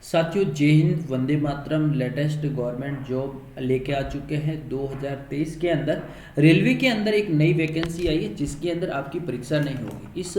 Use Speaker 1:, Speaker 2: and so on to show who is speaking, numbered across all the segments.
Speaker 1: साथियों, जय Hind, Vande Mataram. Latest government job लेके आ चुके हैं 2023 के अंदर। रेलवे के अंदर एक नई वैकेंसी आई है जिसके अंदर आपकी परीक्षा नहीं होगी। इस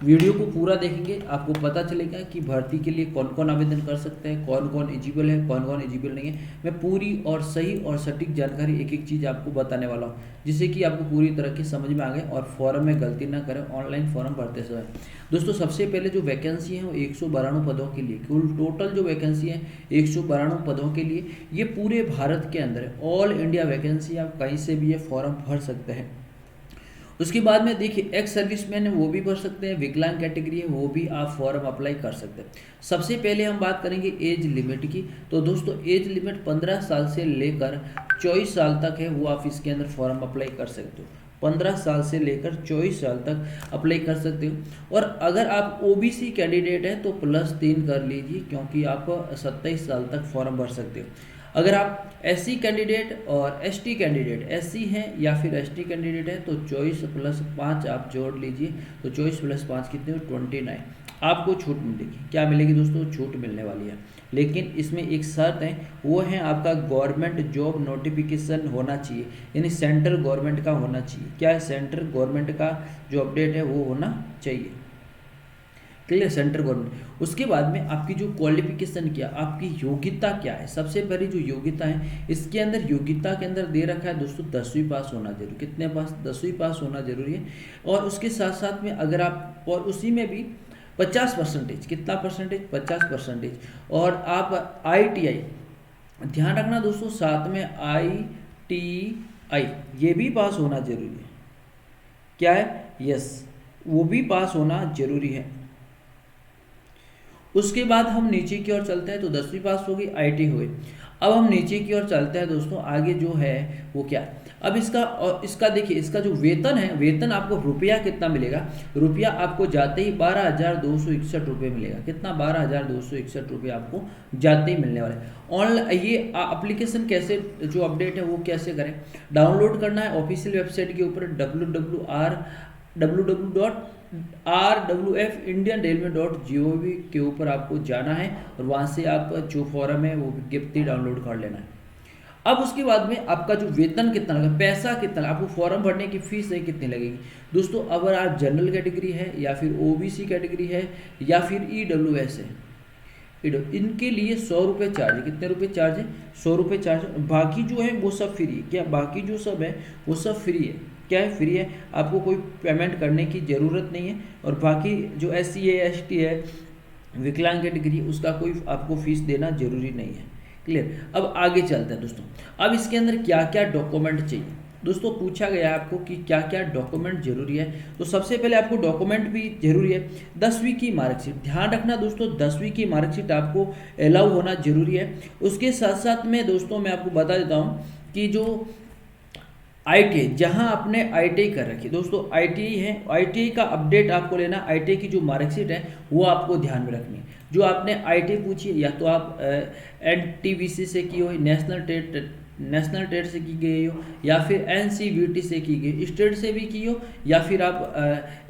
Speaker 1: वीडियो को पूरा देखेंगे, आपको पता चलेगा कि भर्ती के लिए कौन कौन आवेदन कर सकते हैं, कौन कौन एलिजिबल है, कौन कौन एलिजिबल नहीं है। मैं पूरी और सही और सटीक जानकारी एक एक चीज़ आपको बताने वाला हूँ, जिससे कि आपको पूरी तरह की समझ में आ गए और फॉर्म में गलती ना करें ऑनलाइन फॉर्म भरते समय। दोस्तों, सबसे पहले जो वैकेंसी है वो 192 पदों के लिए, कुल टोटल जो वैकेंसी है 192 पदों के लिए। ये पूरे भारत के अंदर है, ऑल इंडिया वैकेंसी। आप कहीं से भी ये फॉर्म भर सकते हैं। उसके बाद में देखिए, एक्स सर्विसमैन है वो भी भर सकते हैं, विकलांग कैटेगरी है वो भी आप फॉर्म अप्लाई कर सकते हैं। सबसे पहले हम बात करेंगे एज लिमिट की। तो दोस्तों, एज लिमिट 15 साल से लेकर 24 साल तक है, वो आप इसके अंदर फॉर्म अप्लाई कर सकते हो। 15 साल से लेकर 24 साल तक अप्लाई कर सकते हो। और अगर आप ओबीसी कैंडिडेट हैं तो +3 कर लीजिए, क्योंकि आप 27 साल तक फॉर्म भर सकते हो। अगर आप एससी कैंडिडेट और एसटी कैंडिडेट, एससी हैं या फिर एसटी कैंडिडेट हैं, तो 24+5 आप जोड़ लीजिए। तो 24+5 कितने हो, 29। आपको छूट मिलेगी। क्या मिलेगी दोस्तों, छूट मिलने वाली है। लेकिन इसमें एक शर्त है, वो है आपका गवर्नमेंट जॉब नोटिफिकेशन होना चाहिए, यानी सेंट्रल गवर्नमेंट का होना चाहिए। क्या है, सेंट्रल गवर्नमेंट का जो अपडेट है वो होना चाहिए। Clear, central government. उसके बाद में आपकी जो क्वालिफिकेशन, क्या आपकी योग्यता क्या है। सबसे पहले जो योग्यता है, इसके अंदर योग्यता के अंदर दे रखा है दोस्तों 10वीं पास होना जरूरी। कितने पास, 10वीं पास होना जरूरी है। और उसके साथ साथ में अगर आप, और उसी में भी 50%, कितना परसेंटेज, 50%। और आप ITI, ध्यान रखना दोस्तों, साथ में ITI ये भी पास होना जरूरी है। क्या है, यस, वो भी पास होना जरूरी है। उसके बाद हम नीचे की ओर चलते हैं। तो 10वीं पास होगी, IIT हुई। अब हम नीचे की ओर चलते हैं दोस्तों, आगे जो है वो क्या। अब इसका देखिए, इसका जो वेतन है, वेतन आपको रुपया कितना मिलेगा। रुपया आपको जाते ही 12,261 रुपये मिलेगा। कितना, 12,261 रुपये आपको जाते ही मिलने वाले। ऑनलाइन ये एप्लीकेशन कैसे, जो अपडेट है वो कैसे करें। डाउनलोड करना है ऑफिशियल वेबसाइट के ऊपर www.rwfindianrailway.gov के ऊपर आपको जाना है, और वहाँ से आप जो फॉर्म है वो विज्ञप्ति डाउनलोड कर लेना है। अब उसके बाद में आपका जो वेतन कितना लगेगा, पैसा कितना, आपको फॉर्म भरने की फीस है कितनी लगेगी। दोस्तों, अगर आप जनरल कैटेगरी है या फिर ओबीसी कैटेगरी है या फिर EWS है, इनके लिए 100 रुपये चार्ज है। कितने रुपये चार्ज है, 100 रुपये चार्ज। बाकी जो है वो सब फ्री है। क्या, बाकी जो सब है वो सब फ्री है। क्या है, फ्री है, आपको कोई पेमेंट करने की ज़रूरत नहीं है। और बाकी जो SC है, ST है, विकलांग कैटेगरी, उसका कोई आपको फीस देना जरूरी नहीं है। क्लियर। अब आगे चलते हैं दोस्तों। अब इसके अंदर क्या क्या डॉक्यूमेंट चाहिए। दोस्तों, पूछा गया है आपको कि क्या क्या डॉक्यूमेंट जरूरी है। तो सबसे पहले आपको डॉक्यूमेंट भी जरूरी है, 10वीं की मार्कशीट। ध्यान रखना दोस्तों, 10वीं की मार्कशीट आपको अलाउ होना जरूरी है। उसके साथ साथ में दोस्तों मैं आपको बता देता हूँ कि जो ITI, जहां आपने ITI कर रखी है दोस्तों, ITI है, ITI का अपडेट आपको लेना। ITI की जो मार्कशीट है वो आपको ध्यान में रखनी है। जो आपने ITI पूछी है, या तो आप NTBC से की हो, नेशनल टेट से की गई हो, या फिर NCVT से की गई, स्टेट से भी की हो, या फिर आप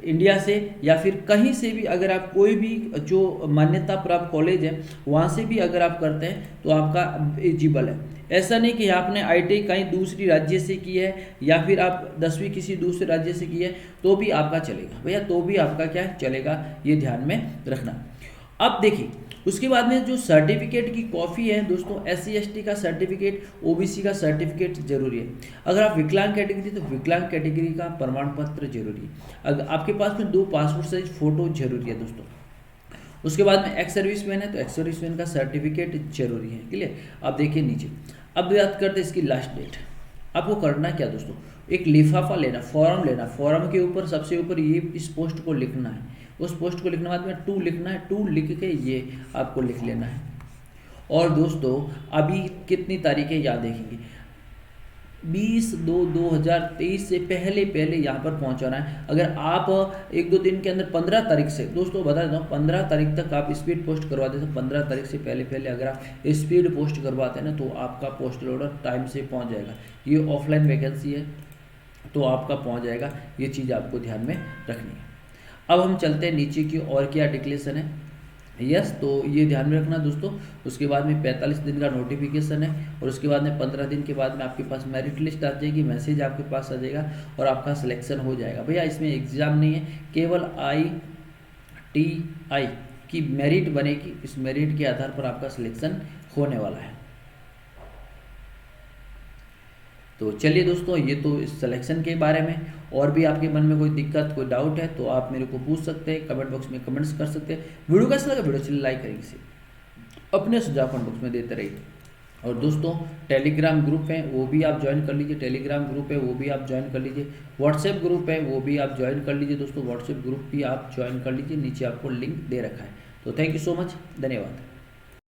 Speaker 1: इंडिया से, या फिर कहीं से भी, अगर आप कोई भी जो मान्यता प्राप्त कॉलेज है वहाँ से भी अगर आप करते हैं तो आपका एलिजिबल है। ऐसा नहीं कि आपने ITI कहीं दूसरी राज्य से की है, या फिर आप 10वीं किसी दूसरे राज्य से की है, तो भी आपका चलेगा भैया, तो भी आपका क्या चलेगा, ये ध्यान में रखना। अब देखिए, उसके बाद में जो सर्टिफिकेट की कॉपी है दोस्तों, SC ST का सर्टिफिकेट, OBC का सर्टिफिकेट जरूरी है। अगर आप विकलांग कैटेगरी, तो विकलांग कैटेगरी का प्रमाण पत्र जरूरी है। अगर आपके पास में 2 पासपोर्ट साइज फोटो जरूरी है दोस्तों। उसके बाद में एक्स सर्विसमैन है तो एक्स सर्विसमैन का सर्टिफिकेट जरूरी है। क्लियर। अब देखिए नीचे, अब बात करते हैं इसकी लास्ट डेट। आपको करना क्या दोस्तों, एक लिफाफा लेना, फॉर्म लेना। फॉर्म के ऊपर सबसे ऊपर ये इस पोस्ट को लिखना है। उस पोस्ट को लिखने के बाद में 2 लिखना है। 2 लिख के ये आपको लिख लेना है। और दोस्तों, अभी कितनी तारीख है, याद देखेंगे, 20/2/2023 से पहले यहाँ पर पहुंचाना है। अगर आप 1-2 दिन के अंदर 15 तारीख से, दोस्तों बता देता हूँ, 15 तारीख तक आप स्पीड पोस्ट करवा देते हैं। 15 तारीख से पहले अगर आप स्पीड पोस्ट करवाते हैं ना, तो आपका पोस्टल ऑर्डर टाइम से पहुंच जाएगा। ये ऑफलाइन वैकेंसी है तो आपका पहुंच जाएगा। ये चीज़ आपको ध्यान में रखनी है। अब हम चलते हैं नीचे की, और क्या डिक्लेरेशन है। यस, तो ये ध्यान में रखना दोस्तों। उसके बाद में 45 दिन का नोटिफिकेशन है और उसके बाद में 15 दिन के बाद में आपके पास मेरिट लिस्ट आ जाएगी, मैसेज आपके पास आ जाएगा और आपका सिलेक्शन हो जाएगा। भैया इसमें एग्ज़ाम नहीं है, केवल ITI की मेरिट बनेगी, इस मेरिट के आधार पर आपका सिलेक्शन होने वाला है। तो चलिए दोस्तों, ये तो इस सिलेक्शन के बारे में। और भी आपके मन में कोई दिक्कत, कोई डाउट है तो आप मेरे को पूछ सकते हैं, कमेंट बॉक्स में कमेंट्स कर सकते हैं। वीडियो कैसा लगा, वीडियो चलिए लाइक करेंगे, अपने सुझाव कमेंट बॉक्स में देते रहिए। और दोस्तों टेलीग्राम ग्रुप है वो भी आप ज्वाइन कर लीजिए, टेलीग्राम ग्रुप है वो भी आप ज्वाइन कर लीजिए, व्हाट्सएप ग्रुप है वो भी आप ज्वाइन कर लीजिए दोस्तों, व्हाट्सएप ग्रुप भी आप ज्वाइन कर लीजिए, नीचे आपको लिंक दे रखा है। तो थैंक यू सो मच, धन्यवाद।